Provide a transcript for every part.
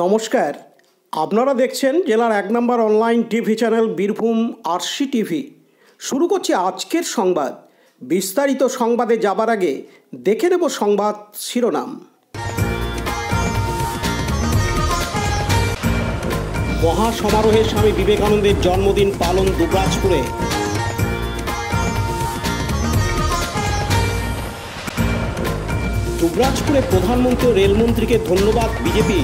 নমস্কার, আপনারা দেখছেন জেলার ১ number online TV channel Birbhum RC TV. শুরু করছি আজকের সংবাদ। বিস্তারিত সংবাদে যাবার আগে দেখে নেব সংবাদ শিরোনাম। মহাসমারোহে স্বামী বিবেকানন্দের জন্মদিন পালন দুবরাজপুরে। দুবরাজপুরে প্রধানমন্ত্রী ও রেলমন্ত্রীকে ধন্যবাদ বিজেপি।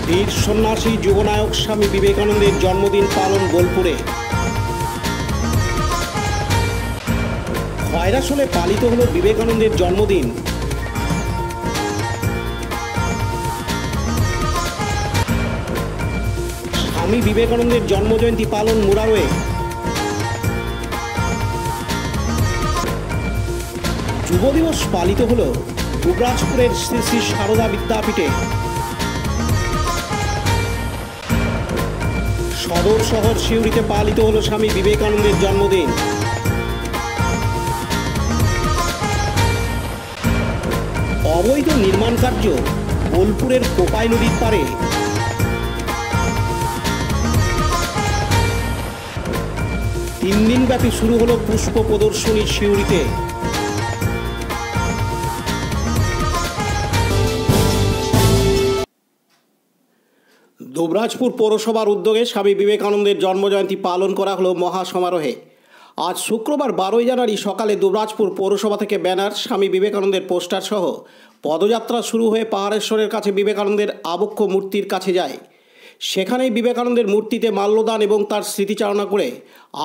বীর সন্ন্যাসী যুবনায়ক স্বামী বিবেকানন্দের জন্মদিন পালন বোলপুরে। খয়রাশোলে পালিত হল বিবেকানন্দের জন্মদিন। স্বামী বিবেকানন্দের জন্মজয়ন্তী পালন মুরারোয়ে। যুব দিবস পালিত হল দুবরাজপুরের শ্রী শ্রী সারদা বিদ্যাপীঠে। সদর শহর সিউড়িতে পালিত হল স্বামী বিবেকানন্দের জন্মদিন। অবৈধ নির্মাণ কার্য বোলপুরের কোপাই নদীর পারে। তিন দিনব্যাপী শুরু হলো পুষ্প প্রদর্শনী সিউড়িতে। দুবরাজপুর পৌরসভার উদ্যোগে স্বামী বিবেকানন্দের জন্মজয়ন্তী পালন করা হলো মহাসমারোহে। আজ শুক্রবার 12 জানুয়ারি সকালে দুবরাজপুর পৌরসভা থেকে ব্যানার, স্বামী বিবেকানন্দের পোস্টার সহ পদযাত্রা শুরু হয়ে পাহাড়েশ্বরের কাছে বিবেকানন্দের আবক্ষ মূর্তির কাছে যায়। সেখানেই বিবেকানন্দের মূর্তিতে মাল্যদান এবং তার স্মৃতিচারণা করে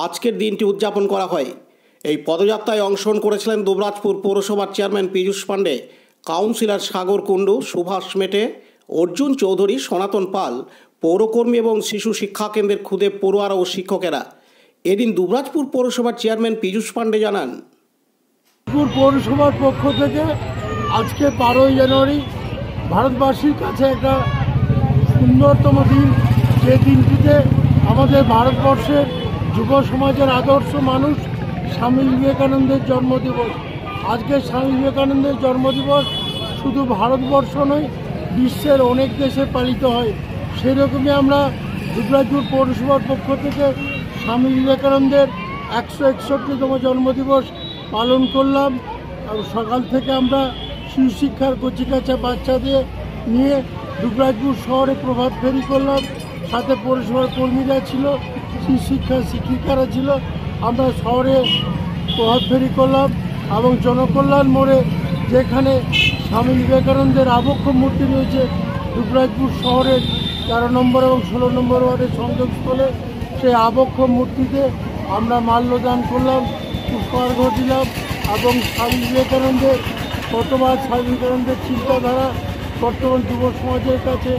আজকের দিনটি উদযাপন করা হয়। এই পদযাত্রায় অংশগ্রহণ করেছিলেন দুবরাজপুর পৌরসভার চেয়ারম্যান পীযূষ পাণ্ডে, কাউন্সিলর সাগর কুণ্ডু, সুভাষ মেটে, অর্জুন চৌধুরী, সনাতন পাল, পৌরকর্মী এবং শিশু শিক্ষা কেন্দ্রের ক্ষুদে পড়ুয়ারা ও শিক্ষকেরা। এদিন দুবরাজপুর পৌরসভার চেয়ারম্যান পীযূষ পাণ্ডে জানান, পৌরসভার পক্ষ থেকে আজকে 12 জানুয়ারি ভারতবাসীর কাছে একটা সুন্দরতম দিন, যে দিনটিতে আমাদের ভারতবর্ষের যুব সমাজের আদর্শ মানুষ স্বামী বিবেকানন্দের জন্মদিবস। আজকে স্বামী বিবেকানন্দের জন্মদিবস শুধু ভারতবর্ষ নয়, বিশ্বের অনেক দেশে পালিত হয়। সেরকমই আমরা দুবরাজপুর পৌরসভার পক্ষ থেকে স্বামী বিবেকানন্দের 161তম জন্মদিবস পালন করলাম। সকাল থেকে আমরা শিশু শিক্ষার কচিকাঁচা বাচ্চাদের নিয়ে দুবরাজপুর শহরে প্রভাত ফেরি করলাম। সাথে পৌরসভার কর্মীরা ছিল, শিশু শিক্ষার শিক্ষিকারা ছিল। আমরা শহরে প্রভাত ফেরি করলাম এবং জনকল্যাণ মোড়ে, যেখানে স্বামী বিবেকানন্দের আবক্ষ মূর্তি রয়েছে, দুবরাজপুর শহরের 13 নম্বর এবং 16 নম্বর ওয়ার্ডের সংযোগস্থলে, সেই আবক্ষ মূর্তিতে আমরা মাল্যদান করলাম, পুষ্পার্ঘ দিলাম এবং স্বামী বিবেকানন্দের বর্তমান স্বামী বিবেকানন্দের চিন্তাধারা বর্তমান যুব সমাজের কাছে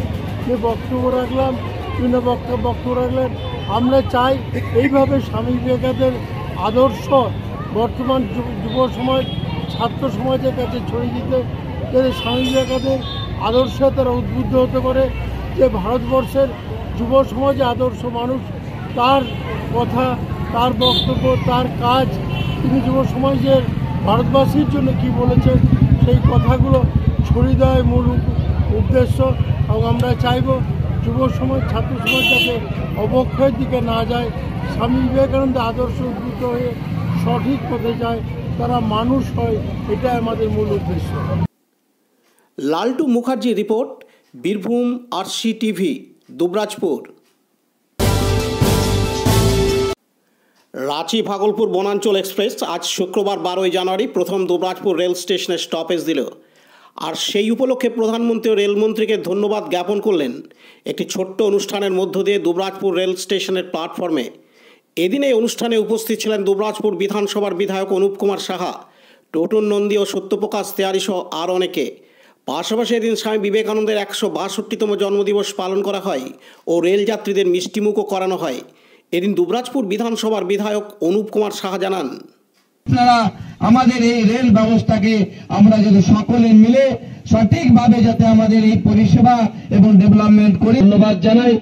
যে বক্তব্য রাখলাম, বিভিন্ন বক্তব্য রাখলেন। আমরা চাই এইভাবে স্বামী বিবেকানন্দের আদর্শ বর্তমান যুব সমাজ, ছাত্র সমাজের কাছে ছড়িয়ে দিতে, যাতে স্বামী বিবেকানন্দের আদর্শে তারা উদ্বুদ্ধ হতে পারে যে ভারতবর্ষের যুব সমাজে আদর্শ মানুষ, তার কথা, তার বক্তব্য, তার কাজ, তিনি যুব সমাজের ভারতবাসীর জন্য কি বলেছেন, সেই কথাগুলো ছড়িয়ে দেওয়ার মূল উদ্দেশ্য। এবং আমরা চাইব যুব সমাজ, ছাত্র সমাজ যাতে অবক্ষয়ের দিকে না যায়, স্বামী বিবেকানন্দের আদর্শ উদ্বুদ্ধ হয়ে সঠিক পথে যায়, তারা মানুষ হয়, এটাই আমাদের মূল উদ্দেশ্য। Laltu Mukherjee report, Birbhum RC TV, Dubrajpur. Ranchi Bhagalpur বনাঞ্চল এক্সপ্রেস আজ শুক্রবার 12 জানুয়ারি প্রথম দুবরাজপুর রেল স্টেশনে স্টপেজ দিল। আর সেই উপলক্ষে প্রধানমন্ত্রী ও রেলমন্ত্রীকে ধন্যবাদ জ্ঞাপন করলেন একটি ছোট্ট অনুষ্ঠানের মধ্য দিয়ে দুবরাজপুর রেল স্টেশনের প্ল্যাটফর্মে। এদিন এই অনুষ্ঠানে উপস্থিত ছিলেন দুবরাজপুর বিধানসভার বিধায়ক অনুপ কুমার সাহা, টোটন নন্দী ও সত্যপ্রকাশ তেওয়ারি সহ আর অনেকে। পাশাপাশি এদিন স্বামী বিবেকানন্দের 162তম জন্মদিবস পালন করা হয় ও রেলযাত্রীদের মিষ্টিমুখও করানো হয়। এদিন দুবরাজপুর বিধানসভার বিধায়ক অনুপ কুমার সাহা জানান, আপনারা আমাদের এই রেল ব্যবস্থাকে আমরা যদি সকলে মিলে সঠিকভাবে যাতে আমাদের এই পরিষেবা এবং ডেভেলপমেন্ট করি, ধন্যবাদ জানাই।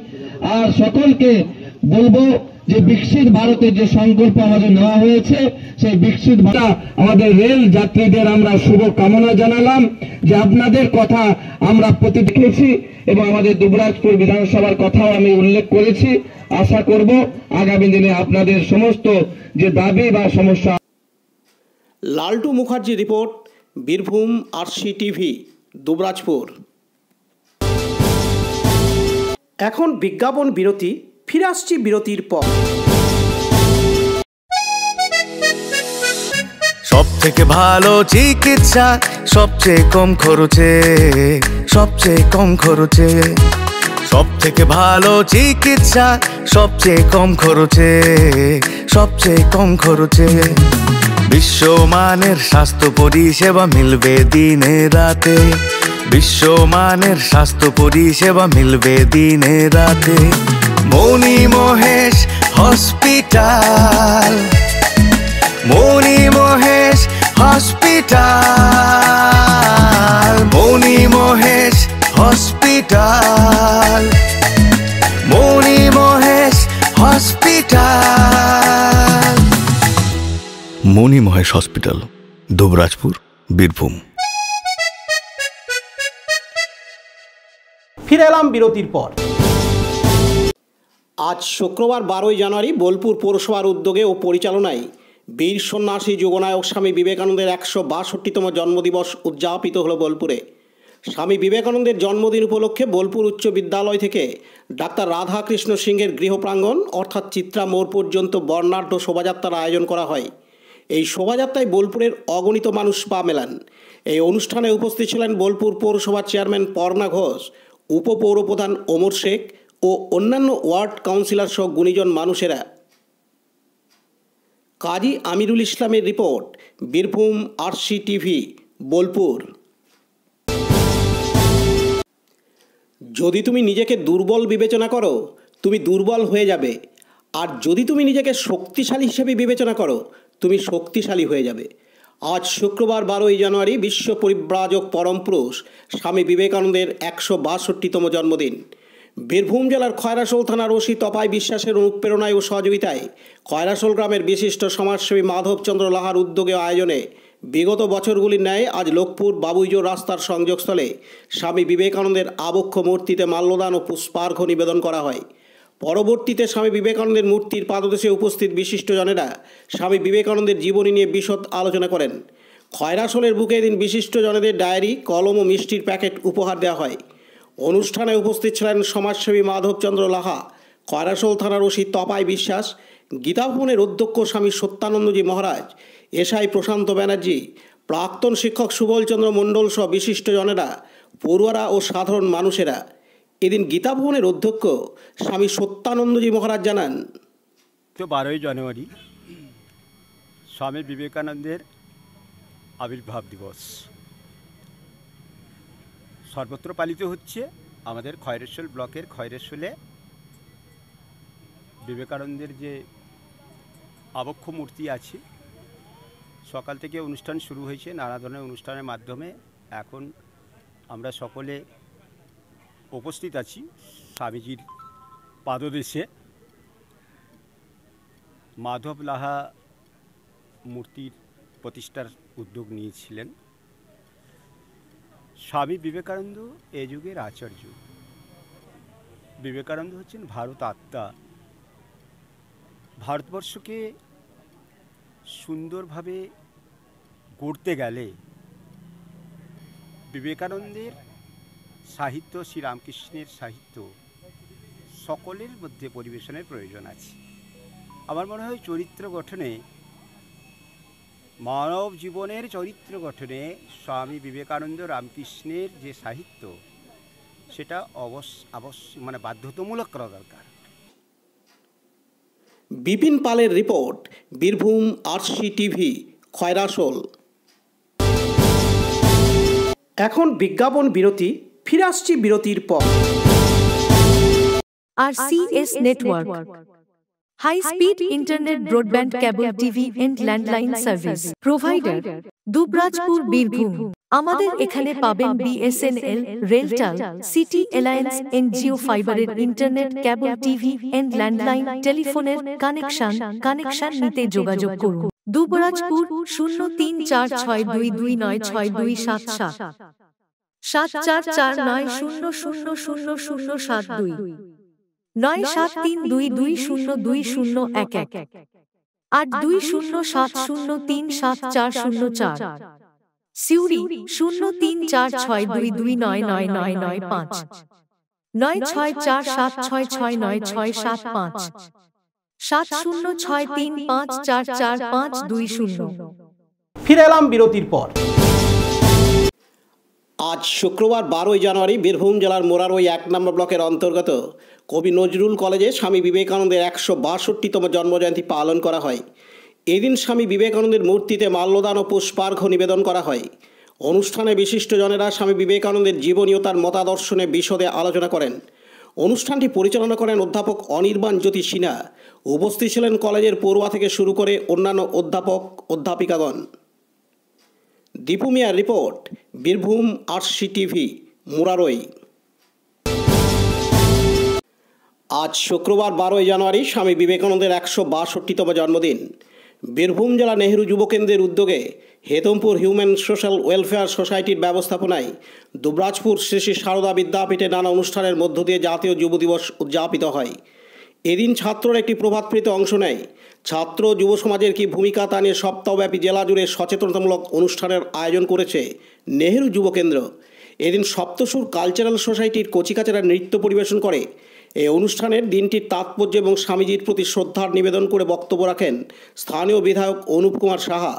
আর সকলকে বলবো যে বিকশিত ভারতের যে সংকল্প আমাদের নেওয়া হয়েছে, সেই বিকশিত ভারত আমাদের রেল যাত্রীদের আমরা শুভ কামনা জানালাম যে আপনাদের কথা আমরা দেখেছি এবং আমাদের দুবরাজপুর বিধানসভার কথাও আমি উল্লেখ করেছি। আশা করব আগামী দিনে আপনাদের সমস্ত যে দাবি বা সমস্যা। লালটু মুখার্জি রিপোর্ট, বীরভূম RCTV, দুবরাজপুর। এখন বিজ্ঞাপন বিরতি, ফিরে আসছি বিরতির পর। সব থেকে ভালো চিকিৎসা সবচেয়ে কম খরচে, সবচেয়ে কম খরচে। সব থেকে ভালো চিকিৎসা সবচেয়ে কম খরচে, সবচেয়ে কম খরচে। বিশ্বমানের স্বাস্থ্য পরিষেবা মিলবে দিনে রাতে, বিশ্বমানের স্বাস্থ্য পরিষেবা মিলবে দিনে রাতে। মণি মহেশ হসপিটাল, মণি মহেশ হসপিটাল, মণি মহেশ হসপিটাল, মণি মহেশ হসপিটাল। মণি মহেশ হসপিটাল, দুবরাজপুর, বীরভূম। ফিরে এলাম বিরতির পর। আজ শুক্রবার 12ই জানুয়ারি বোলপুর পৌরসভার উদ্যোগে ও পরিচালনায় বীর সন্ন্যাসী যুগনায়ক স্বামী বিবেকানন্দের 162তম জন্মদিবস উদযাপিত হলো বোলপুরে। স্বামী বিবেকানন্দের জন্মদিন উপলক্ষে বোলপুর উচ্চ বিদ্যালয় থেকে ডাক্তার রাধাকৃষ্ণ সিংহের গৃহপ্রাঙ্গণ অর্থাৎ চিত্রা মোড় পর্যন্ত বর্ণাঢ্য শোভাযাত্রার আয়োজন করা হয়। এই শোভাযাত্রায় বোলপুরের অগণিত মানুষ পা মেলান। এই অনুষ্ঠানে উপস্থিত ছিলেন বোলপুর পৌরসভার চেয়ারম্যান পর্ণা ঘোষ, উপপৌরপ্রধান ওমর শেখ ও অন্যান্য ওয়ার্ড কাউন্সিলর সহ গুণীজন মানুষেরা। কাজী আমিরুল ইসলামের রিপোর্ট, বীরভূম RCTV, বোলপুর। যদি তুমি নিজেকে দুর্বল বিবেচনা করো, তুমি দুর্বল হয়ে যাবে, আর যদি তুমি নিজেকে শক্তিশালী হিসেবে বিবেচনা করো, তুমি শক্তিশালী হয়ে যাবে। আজ শুক্রবার 12ই জানুয়ারি বিশ্ব পরিব্রাজক পরম পুরুষ স্বামী বিবেকানন্দের 162তম জন্মদিন। বীরভূম জেলার খয়রাশোল থানার ওসি তপাই বিশ্বাসের অনুপ্রেরণায় ও সহযোগিতায় খয়রাশোল গ্রামের বিশিষ্ট সমাজসেবী মাধবচন্দ্র লাহার উদ্যোগে আয়োজনে বিগত বছরগুলির ন্যায় আজ লোকপুর বাবুইজোর রাস্তার সংযোগস্থলে স্বামী বিবেকানন্দের আবক্ষ মূর্তিতে মাল্যদান ও পুষ্পার্ঘ্য নিবেদন করা হয়। পরবর্তীতে স্বামী বিবেকানন্দের মূর্তির পাদদেশে উপস্থিত বিশিষ্টজনেরা স্বামী বিবেকানন্দের জীবনী নিয়ে বিশদ আলোচনা করেন। খয়রাশোলের বুকে এদিন বিশিষ্টজনেদের ডায়েরি, কলম ও মিষ্টির প্যাকেট উপহার দেওয়া হয়। অনুষ্ঠানে উপস্থিত ছিলেন সমাজসেবী মাধবচন্দ্র লাহা, খয়রাশোল থানার ওসি তপাই বিশ্বাস, গীতাভবনের অধ্যক্ষ স্বামী সত্যানন্দজি মহারাজ, এসআই প্রশান্ত ব্যানার্জি, প্রাক্তন শিক্ষক সুবলচন্দ্র মণ্ডল সহ বিশিষ্টজনেরা, পড়ুয়ারা ও সাধারণ মানুষেরা। এদিন গীতাভবনের অধ্যক্ষ স্বামী সত্যানন্দজি মহারাজ জানান, 12ই জানুয়ারি স্বামী বিবেকানন্দের আবির্ভাব দিবস সর্বত্র পালিত হচ্ছে। আমাদের খয়রাশোল ব্লকের খয়রাশোলে বিবেকানন্দের যে আবক্ষ মূর্তি আছে, সকাল থেকে অনুষ্ঠান শুরু হয়েছে। নানা ধরনের অনুষ্ঠানের মাধ্যমে এখন আমরা সকলে উপস্থিত আছি স্বামীজির পাদদেশে। মাধব লাহা মূর্তির প্রতিষ্ঠার উদ্যোগ নিয়েছিলেন। স্বামী বিবেকানন্দ এ যুগের আচার্য। বিবেকানন্দ হচ্ছেন ভারত আত্মা। ভারতবর্ষকে সুন্দরভাবে গড়তে গেলে বিবেকানন্দের সাহিত্য, শ্রীরামকৃষ্ণের সাহিত্য সকলের মধ্যে পরিবেশনের প্রয়োজন আছে। আমার মনে হয় চরিত্র গঠনে, মানব জীবনের চরিত্র গঠনে স্বামী বিবেকানন্দ রামকৃষ্ণের যে সাহিত্য, সেটা বাধ্যতামূলক করা দরকার। বিপিন পালের রিপোর্ট, বীরভূম RCTV, খয়রাশোল। এখন বিজ্ঞাপন বিরতি, ফিরে আসছি বিরতির পর। RCS Network, high speed internet, broadband, cable TV and landline service provider, Dubrajpur, Birbhum। আমাদের এখানে পাবেন BSNL, RailTel, city alliance, NGO ফাইবারের internet, cable TV and landline টেলিফোনের কানেকশন নিতে যোগাযোগ করুন। দুবরাজপুর 034622962777 7449000072 9732202011 8207037404 সিউড়ি 034622999995 9647669665 7063544520। ফিরে এলাম বিরতির পর। আজ শুক্রবার 12ই জানুয়ারি বীরভূম জেলার মোরারই 1 নম্বর ব্লকের অন্তর্গত কবি নজরুল কলেজে স্বামী বিবেকানন্দের 162তম জন্মজয়ন্তী পালন করা হয়। এদিন স্বামী বিবেকানন্দের মূর্তিতে মাল্যদান ও পুষ্পার্ঘ্য নিবেদন করা হয়। অনুষ্ঠানে বিশিষ্টজনেরা স্বামী বিবেকানন্দের জীবনী ও তার মতাদর্শনে বিশদে আলোচনা করেন। অনুষ্ঠানটি পরিচালনা করেন অধ্যাপক অনির্বাণ জ্যোতি সিনহা। উপস্থিত ছিলেন কলেজের পড়ুয়া থেকে শুরু করে অন্যান্য অধ্যাপক অধ্যাপিকাগণ। দীপু মিয়ার report, Birbhum RC TV, Murarai. আজ শুক্রবার 12ই জানুয়ারি স্বামী বিবেকানন্দের 162তম জন্মদিন। বীরভূম জেলা নেহেরু যুবকেন্দ্রের উদ্যোগে হেতমপুর হিউম্যান সোশ্যাল ওয়েলফেয়ার সোসাইটির ব্যবস্থাপনায় দুবরাজপুর শ্রী শ্রী সারদা বিদ্যাপীঠে নানা অনুষ্ঠানের মধ্য দিয়ে জাতীয় যুব দিবস উদযাপিত হয়। এদিন ছাত্ররা একটি প্রভাতফেরিতে অংশ নেয়। ছাত্র যুব সমাজের কী ভূমিকা তা নিয়ে সপ্তাহব্যাপী জেলা জুড়ে সচেতনতামূলক অনুষ্ঠানের আয়োজন করেছে নেহেরু যুবকেন্দ্র। এদিন সপ্তসুর কালচারাল সোসাইটির কচিকাচারা নৃত্য পরিবেশন করে। এই অনুষ্ঠানের দিনটির তাৎপর্য এবং স্বামীজির প্রতি শ্রদ্ধার নিবেদন করে বক্তব্য রাখেন স্থানীয় বিধায়ক অনুপ কুমার সাহা।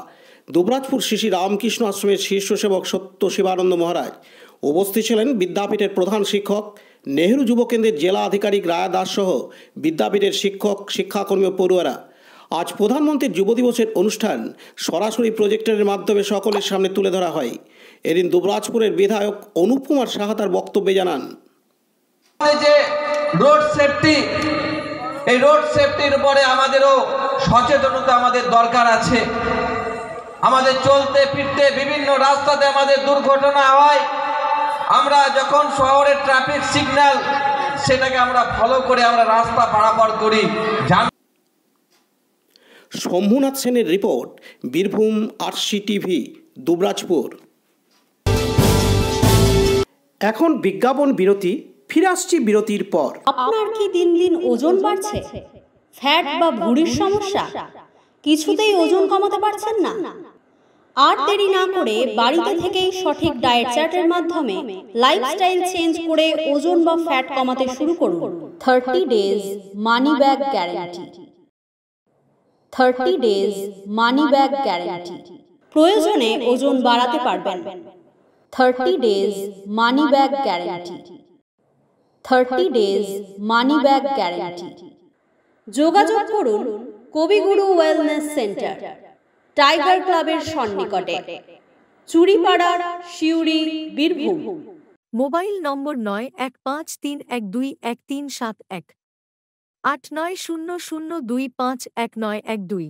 দুবরাজপুর শ্রী শ্রী রামকৃষ্ণ আশ্রমের শীর্ষ সেবক সত্য শিবানন্দ মহারাজ। উপস্থিত ছিলেন বিদ্যাপীঠের প্রধান শিক্ষক, নেহেরু যুবকেন্দ্রের জেলা আধিকারিক রায়া দাস সহ বিদ্যাপীঠের শিক্ষক, শিক্ষাকর্মী ও পড়ুয়ারা। আজ প্রধানমন্ত্রীর যুব দিবসের অনুষ্ঠান সরাসরি প্রজেক্টরের মাধ্যমে সকলের সামনে তুলে ধরা হয়। এদিন দুবরাজপুরের বিধায়ক অনুপ কুমার সাহা তার বক্তব্যে জানান, যে রোড সেফটি, এই রোড সেফটির উপরে আমাদেরও সচেতনতা আমাদের দরকার আছে। আমাদের চলতে ফিরতে বিভিন্ন রাস্তাতে আমাদের দুর্ঘটনা হয়। আমরা যখন শহরের ট্রাফিক সিগন্যাল সেটাকে আমরা ফলো করে আমরা রাস্তা পারাপার করি। শম্ভুনাথ সেনের report, Birbhum RC TV, Dubrajpur. এখন বিজ্ঞাপন বিরতি, ফিরে আসছি বিরতির পর। আপনার কি দিন দিন ওজন বাড়ছে? ফ্যাট বা ভুঁড়ির সমস্যা? কিছুতেই ওজন কমাতে পারছেন না? আর দেরি না করে বাড়িতে থেকেই সঠিক ডায়েট চার্টের মাধ্যমে লাইফস্টাইল চেঞ্জ করে ওজন বা ফ্যাট কমাতে শুরু করুন। 30 days money back guarantee. 30 days money back guarantee. প্রয়োজনে ওজন বাড়াতে পারবেন। 30 days money back guarantee. 30 days money back guarantee. যোগাযোগ করুন কবিগুরু ওয়েলনেস সেন্টার, টাইগার ক্লাবের সন্নিকটে, চুরিপাড়া, সিউড়ি, বীরভূম। Mobile number 9153121371 8900251912।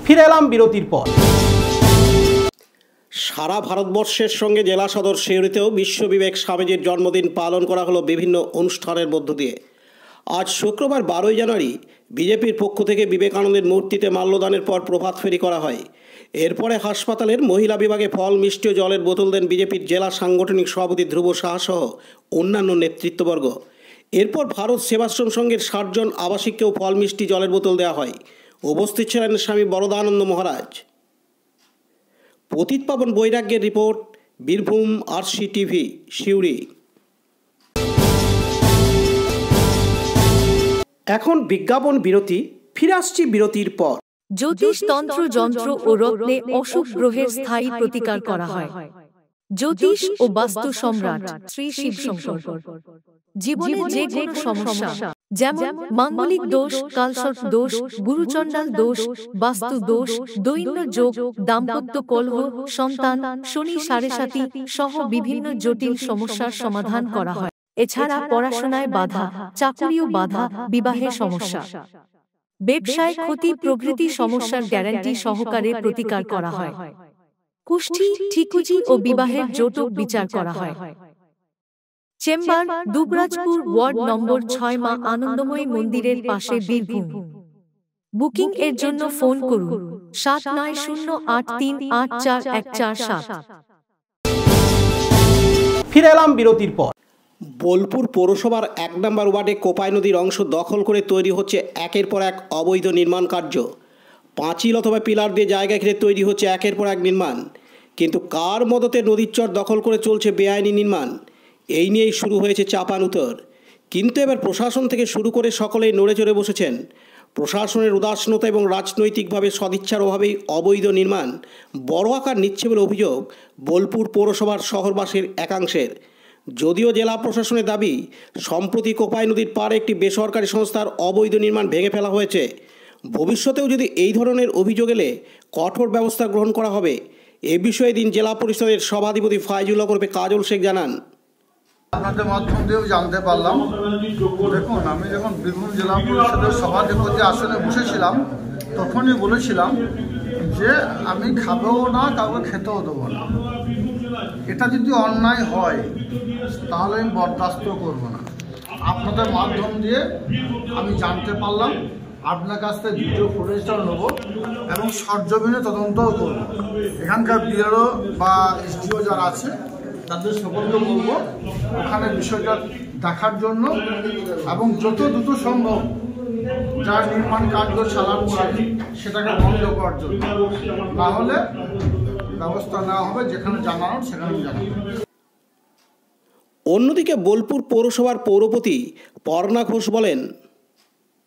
ফিরে এলাম বিরতির পর। সারা ভারতবর্ষের সঙ্গে জেলা সদর সিউড়িতেও বিশ্ববিবেক স্বামীজির জন্মদিন পালন করা হলো বিভিন্ন অনুষ্ঠানের মধ্য দিয়ে। আজ শুক্রবার 12ই জানুয়ারি বিজেপির পক্ষ থেকে বিবেকানন্দের মূর্তিতে মাল্যদানের পর প্রভাত ফেরি করা হয়। এরপরে হাসপাতালের মহিলা বিভাগে ফল, মিষ্টি ও জলের বোতল দেন বিজেপির জেলা সাংগঠনিক সভাপতি ধ্রুব সাহা সহ অন্যান্য নেতৃত্ববর্গ। এরপর ভারত সেবাশ্রম সংঘের 60 জন আবাসিককেও ফল, মিষ্টি, জলের বোতল দেওয়া হয়। উপস্থিত ছিলেন স্বামী বরদানন্দ মহারাজ। পতিত পাবন বৈরাগ্যের report, Birbhum RC TV, Suri. এখন বিজ্ঞাপন বিরতি, ফিরে আসছি বিরতির পর। জ্যোতিষ, তন্ত্র, যন্ত্র ও রত্নে অশুভ গ্রহের স্থায়ী প্রতিকার করা হয়। জ্যোতিষ ও বাস্তু সম্রাট শ্রী শিবশঙ্কর। জীবনে যে কোনো সমস্যা, যেমন মাঙ্গলিক দোষ, কালসর্প দোষ, গুরুচণ্ডাল দোষ, বাস্তু দোষ, দৈন্য যোগ, দাম্পত্য কলহ, সন্তান, শনি সাড়েসাতি সহ বিভিন্ন জটিল সমস্যার সমাধান করা হয়। এছাড়া পড়াশোনায় বাধা, চাকুরিও বাধা, বিবাহে সমস্যা, ব্যবসায় ক্ষতি প্রভৃতি সমস্যার গ্যারান্টি সহকারে প্রতিকার করা হয়। কুষ্ঠি, ঠিকুজি ও বিবাহের যৌতুক বিচার করা হয়। চেম্বার, দুবরাজপুর, ওয়ার্ড নম্বর 6, মা আনন্দময়ী মন্দিরের পাশে, বীরভূম। বুকিং এর জন্য ফোন করুন 7908384147। ফিরে এলাম বিরতির পর। বোলপুর পৌরসভার 1 নম্বর ওয়ার্ডে কোপাই নদীর অংশ দখল করে তৈরি হচ্ছে একের পর এক অবৈধ নির্মাণ কার্য। পাঁচিল অথবা পিলার দিয়ে জায়গা ঘিরে তৈরি হচ্ছে একের পর এক নির্মাণ, কিন্তু কার মদতে নদীর চর দখল করে চলছে বেআইনি নির্মাণ, এই নিয়েই শুরু হয়েছে চাপানুতর। কিন্তু এবার প্রশাসন থেকে শুরু করে সকলেই নড়ে চড়ে বসেছেন। প্রশাসনের উদাসীনতা এবং রাজনৈতিকভাবে সদিচ্ছার অভাবেই অবৈধ নির্মাণ বড় আকার নিচ্ছে বলে অভিযোগ বোলপুর পৌরসভার শহরবাসীর একাংশের। যদিও জেলা প্রশাসনের দাবি, সম্প্রতি কোপাই নদীর পাড়ে একটি বেসরকারি সংস্থার অবৈধ নির্মাণ ভেঙে ফেলা হয়েছে। ভবিষ্যতেও যদি এই ধরনের অভিযোগ এলে কঠোর ব্যবস্থা গ্রহণ করা হবে। এ বিষয়ে দিন জেলা পরিষদের সভাধিপতি ফাইজুল্লাহ ওরফে কাজল শেখ জানান। আপনাদের মাধ্যম দিয়েও জানতে পারলাম। দেখুন, আমি যখন বীরভূম জেলা পরিষদের সভাধিপতি আসনে বসেছিলাম তখনই বলেছিলাম যে আমি খাবেও না, কাউকে খেতেও দেবো না। এটা যদি অন্যায় হয় তাহলে আমি বরদাস্ত করবো না। আপনাদের মাধ্যম দিয়ে আমি জানতে পারলাম, আপনার কাছ থেকে ভিডিও ফুটেজটাও নেবো এবং সরজমিনে তদন্তও করবো। এখানকার বিএলও বা এসডিও যারা আছে তাদের সকলকে বলবো ওখানে বিষয়টা দেখার জন্য এবং যত দ্রুত সম্ভব যার নির্মাণ কার্য চালাচ্ছে সেটাকে বন্ধ করার জন্য। না হলে ব্যবস্থা নেওয়া হবে, যেখানে জানানোর সেখানে জানানো। অন্যদিকে বোলপুর পৌরসভার পৌরপতি পর্ণা ঘোষ বলেন,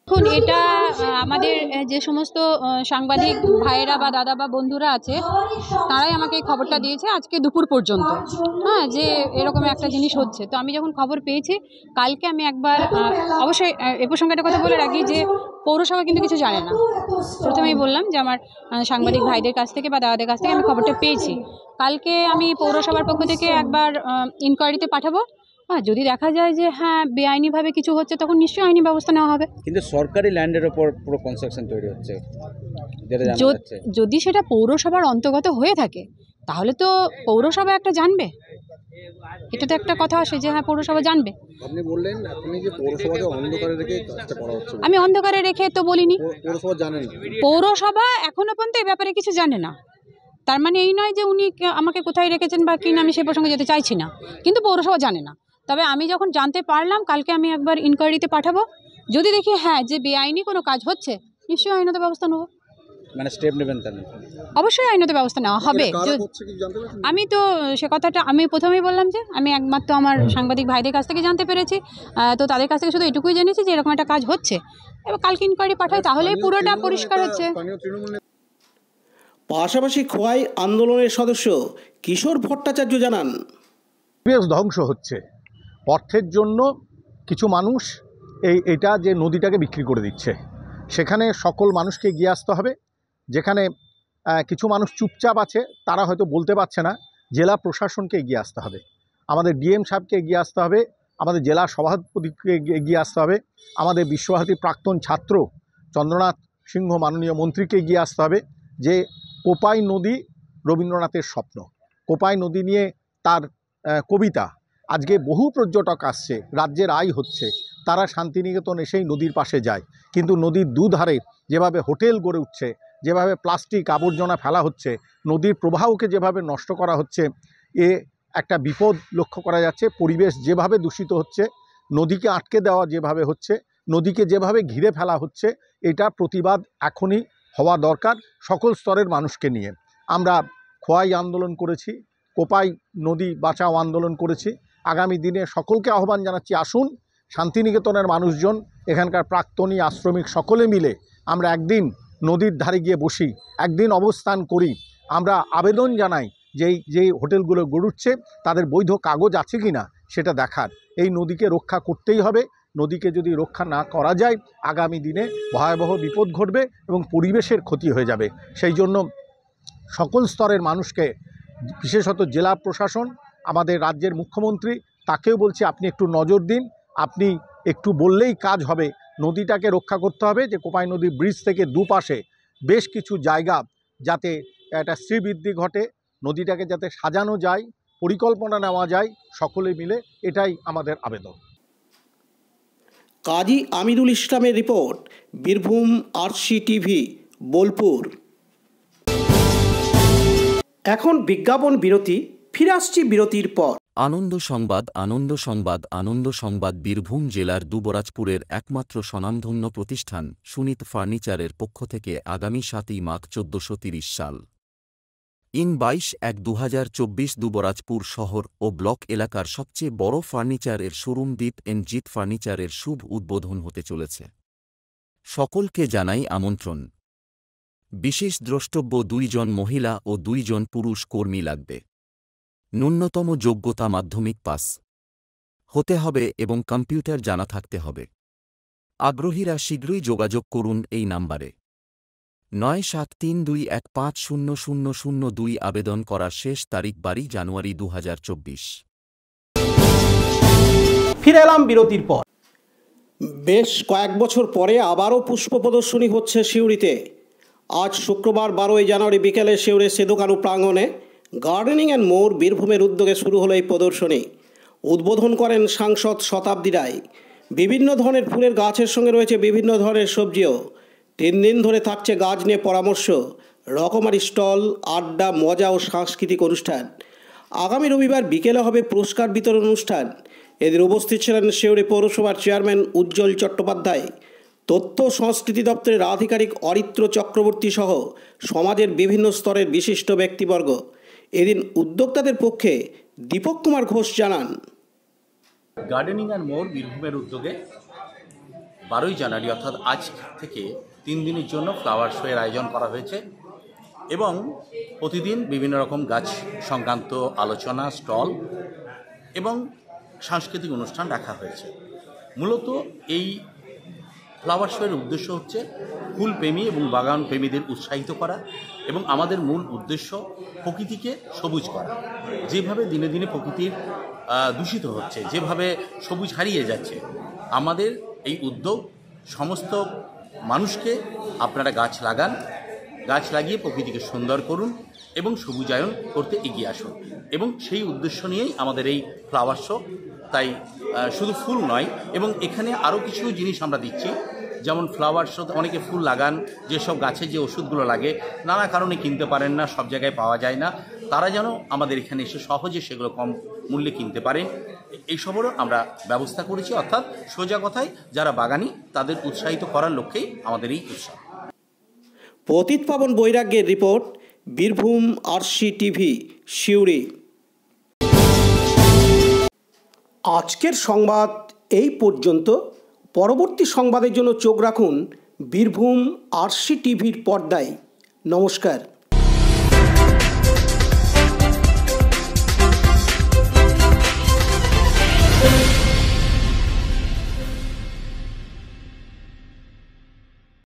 দেখুন, এটা আমাদের যে সমস্ত সাংবাদিক ভাইয়েরা বা দাদা বা বন্ধুরা আছে তারাই আমাকে এই খবরটা দিয়েছে আজকে দুপুর পর্যন্ত, হ্যাঁ, যে এরকম একটা জিনিস হচ্ছে। তো আমি যখন খবর পেয়েছি কালকে আমি একবার, অবশ্যই এ প্রসঙ্গে একটা কথা বলে রাখি যে পৌরসভা কিন্তু কিছু জানে না। প্রথমেই বললাম যে আমার সাংবাদিক ভাইদের কাছ থেকে বা দাদাদের কাছ থেকে আমি খবরটা পেয়েছি। কালকে আমি পৌরসভার পক্ষ থেকে একবার ইনকোয়ারিতে পাঠাবো। হ্যাঁ, যদি দেখা যায় যে হ্যাঁ বেআইনিভাবে কিছু হচ্ছে তখন নিশ্চয়ই আইনি ব্যবস্থা নেওয়া হবে। কিন্তু সরকারি ল্যান্ডের ওপর পুরো কনস্ট্রাকশন তৈরি হচ্ছে, যদি সেটা পৌরসভার অন্তর্গত হয়ে থাকে তাহলে তো পৌরসভা একটা জানবে। এটা তো একটা কথা আসে যে হ্যাঁ পৌরসভা জানবে। আপনি বললেন আপনি যে পৌরসভাকে অন্ধকারে রেখে কাজটা করা হচ্ছে। আমি অন্ধকারে রেখে তো বলিনি। পৌরসভা জানেন না? পৌরসভা এখনো পর্যন্ত এই ব্যাপারে কিছু জানে না। তার মানে এই নয় যে উনি আমাকে কোথায় রেখেছেন বা কি না, আমি সে প্রসঙ্গে যেতে চাইছি না, কিন্তু পৌরসভা জানে না। তবে আমি যখন জানতে পারলাম কালকে আমি একবার ইনকোয়ারিতে পাঠাবো। যদি দেখি হ্যাঁ যে বেআইনি কোনো কাজ হচ্ছে নিশ্চয়ই আইনত ব্যবস্থা নেব। মানে স্টেপ নেবেন তাহলে? অবশ্যই আইনত ব্যবস্থা নেওয়া হবে। আমি তো সে কথাটা আমি প্রথমেই বললাম যে আমি একমাত্র আমার সাংবাদিক ভাইদের কাছ থেকে জানতে পেরেছি। তো তাদের কাছ থেকে শুধু এটুকুই জেনেছি যে এরকম একটা কাজ হচ্ছে। এবার কালকে ইনকোয়ারি পাঠাই তাহলেই পুরোটা পরিষ্কার হচ্ছে। পাশাপাশি খোয়াই আন্দোলনের সদস্য কিশোর ভট্টাচার্য জানান, পরিবেশ ধ্বংস হচ্ছে অর্থের জন্য। কিছু মানুষ এটা যে নদীটাকে বিক্রি করে দিচ্ছে, সেখানে সকল মানুষকে এগিয়ে আসতে হবে। যেখানে কিছু মানুষ চুপচাপ আছে তারা হয়তো বলতে পারছে না, জেলা প্রশাসনকে এগিয়ে আসতে হবে, আমাদের ডিএম সাহেবকে এগিয়ে আসতে হবে, আমাদের জেলা সভাপতিকে এগিয়ে আসতে হবে, আমাদের বিশ্বভারতীর প্রাক্তন ছাত্র চন্দ্রনাথ সিংহ মাননীয় মন্ত্রীকে এগিয়ে আসতে হবে যে কোপাই নদী রবীন্দ্রনাথের স্বপ্ন। কোপাই নদী নিয়ে তার কবিতা, আজকে বহু পর্যটক আসছে, রাজ্যের আয় হচ্ছে, তারা শান্তিনিকেতন এসেই নদীর পাশে যায়। কিন্তু নদীর দুধারে যেভাবে হোটেল গড়ে উঠছে, যেভাবে প্লাস্টিক আবর্জনা ফেলা হচ্ছে, নদীর প্রবাহকে যেভাবে নষ্ট করা হচ্ছে, এ একটা বিপদ লক্ষ্য করা যাচ্ছে। পরিবেশ যেভাবে দূষিত হচ্ছে, নদীকে আটকে দেওয়া যেভাবে হচ্ছে, নদীকে যেভাবে ঘিরে ফেলা হচ্ছে, এটা প্রতিবাদ এখনই হওয়া দরকার সকল স্তরের মানুষকে নিয়ে। আমরা খোয়াই আন্দোলন করেছি, কোপাই নদী বাঁচাও আন্দোলন করেছি। আগামী দিনে সকলকে আহ্বান জানাচ্ছি, আসুন শান্তিনিকেতনের মানুষজন, এখানকার প্রাক্তনী আশ্রমিক সকলে মিলে আমরা একদিন নদীর ধারে গিয়ে বসি, একদিন অবস্থান করি। আমরা আবেদন জানাই যেই হোটেলগুলো গড়ুচ্ছে তাদের বৈধ কাগজ আছে কি না সেটা দেখার। এই নদীকে রক্ষা করতেই হবে। নদীকে যদি রক্ষা না করা যায় আগামী দিনে ভয়াবহ বিপদ ঘটবে এবং পরিবেশের ক্ষতি হয়ে যাবে। সেই জন্য সকল স্তরের মানুষকে, বিশেষত জেলা প্রশাসন, আমাদের রাজ্যের মুখ্যমন্ত্রী, তাকেও বলছি আপনি একটু নজর দিন। আপনি একটু বললেই কাজ হবে। নদীটাকে রক্ষা করতে হবে, যে কোপাই নদী ব্রিজ থেকে দুপাশে বেশ কিছু জায়গা যাতে একটা শ্রীবৃদ্ধি ঘটে, নদীটাকে যাতে সাজানো যায়, পরিকল্পনা নেওয়া যায় সকলে মিলে, এটাই আমাদের আবেদন। কাজী আমিরুল ইসলামের রিপোর্ট, বীরভূম RCTV, বোলপুর। এখন বিজ্ঞাপন বিরতি, ফিরে আসছি বিরতির পর। আনন্দ সংবাদ বীরভূম জেলার দুবরাজপুরের একমাত্র স্বনামধন্য প্রতিষ্ঠান সুনীত ফার্নিচারের পক্ষ থেকে আগামী 7ই মাঘ 1430 সাল 22/1/2024 দুবরাজপুর শহর ও ব্লক এলাকার সবচেয়ে বড় ফার্নিচারের শোরুম দীপ এন্ড জিৎ ফার্নিচারের শুভ উদ্বোধন হতে চলেছে। সকলকে জানাই আমন্ত্রণ। বিশেষ দ্রষ্টব্য 2 জন মহিলা ও 2 জন পুরুষ কর্মী লাগবে। ন্যূনতম যোগ্যতা মাধ্যমিক পাস হতে হবে এবং কম্পিউটার জানা থাকতে হবে। আগ্রহীরা শীঘ্রই যোগাযোগ করুন এই নাম্বারে 9732150002। আবেদন করার শেষ তারিখ 12 জানুয়ারি 2024। ফিরে এলাম বিরতির পর। বেশ কয়েক বছর পরে আবারও পুষ্প প্রদর্শনী হচ্ছে সিউড়িতে। আজ শুক্রবার 12ই জানুয়ারি বিকেলে সিউড়ির সেদুকানু প্রাঙ্গণে গার্ডেনিং অ্যান্ড মোর বীরভূমের উদ্যোগে শুরু হলো এই প্রদর্শনী। উদ্বোধন করেন সাংসদ শতাব্দী রায়। বিভিন্ন ধরনের ফুলের গাছের সঙ্গে রয়েছে বিভিন্ন ধরনের সবজিও। 3 দিন ধরে থাকছে গাছ নিয়ে পরামর্শ, রকমারি স্টল, আড্ডা, মজা ও সাংস্কৃতিক অনুষ্ঠান। আগামী রবিবার বিকেলে হবে পুরস্কার বিতরণ অনুষ্ঠান। এদের উপস্থিত ছিলেন সিউড়ি পৌরসভার চেয়ারম্যান উজ্জ্বল চট্টোপাধ্যায়, তথ্য সংস্কৃতি দপ্তরের আধিকারিক অরিত্র চক্রবর্তী সহ সমাজের বিভিন্ন স্তরের বিশিষ্ট ব্যক্তিবর্গ। এদিন উদ্যোক্তাদের পক্ষে দীপক কুমার ঘোষ জানান, গার্ডেনিং অ্যান্ড মোর বীরভূমের উদ্যোগে 12ই জানুয়ারি অর্থাৎ আজ থেকে 3 দিনের জন্য ফ্লাওয়ার শো এর আয়োজন করা হয়েছে এবং প্রতিদিন বিভিন্ন রকম গাছ সংক্রান্ত আলোচনা, স্টল এবং সাংস্কৃতিক অনুষ্ঠান রাখা হয়েছে। মূলত এই ফ্লাওয়ার শো এর উদ্দেশ্য হচ্ছে ফুলপ্রেমী এবং বাগান প্রেমীদের উৎসাহিত করা এবং আমাদের মূল উদ্দেশ্য প্রকৃতিকে সবুজ করা। যেভাবে দিনে দিনে প্রকৃতির দূষিত হচ্ছে, যেভাবে সবুজ হারিয়ে যাচ্ছে, আমাদের এই উদ্যোগ সমস্ত মানুষকে আপনারা গাছ লাগান, গাছ লাগিয়ে প্রকৃতিকে সুন্দর করুন এবং সবুজায়ন করতে এগিয়ে আসুন এবং সেই উদ্দেশ্য নিয়েই আমাদের এই ফ্লাওয়ার শো। তাই শুধু ফুল নয়, এবং এখানে আরও কিছু জিনিস আমরা দিচ্ছি, যেমন ফ্লাওয়ার শোতে অনেকে ফুল লাগান, যেসব গাছে যে ওষুধগুলো লাগে নানা কারণে কিনতে পারেন না, সব জায়গায় পাওয়া যায় না, তারা যেন আমাদের এখানে এসে সহজে সেগুলো কম মূল্যে কিনতে পারেন, এইসবেরও আমরা ব্যবস্থা করেছি। অর্থাৎ সোজা কথায় যারা বাগানি তাদের উৎসাহিত করার লক্ষ্যেই আমাদের এই উৎসব। পতিত পাবন বৈরাগ্যের রিপোর্ট, বীরভূম RCTV, সিউড়ি। আজকের সংবাদ এই পর্যন্ত। পরবর্তী সংবাদের জন্য চোখ রাখুন বীরভূম RCTVর পর্দায়। নমস্কার।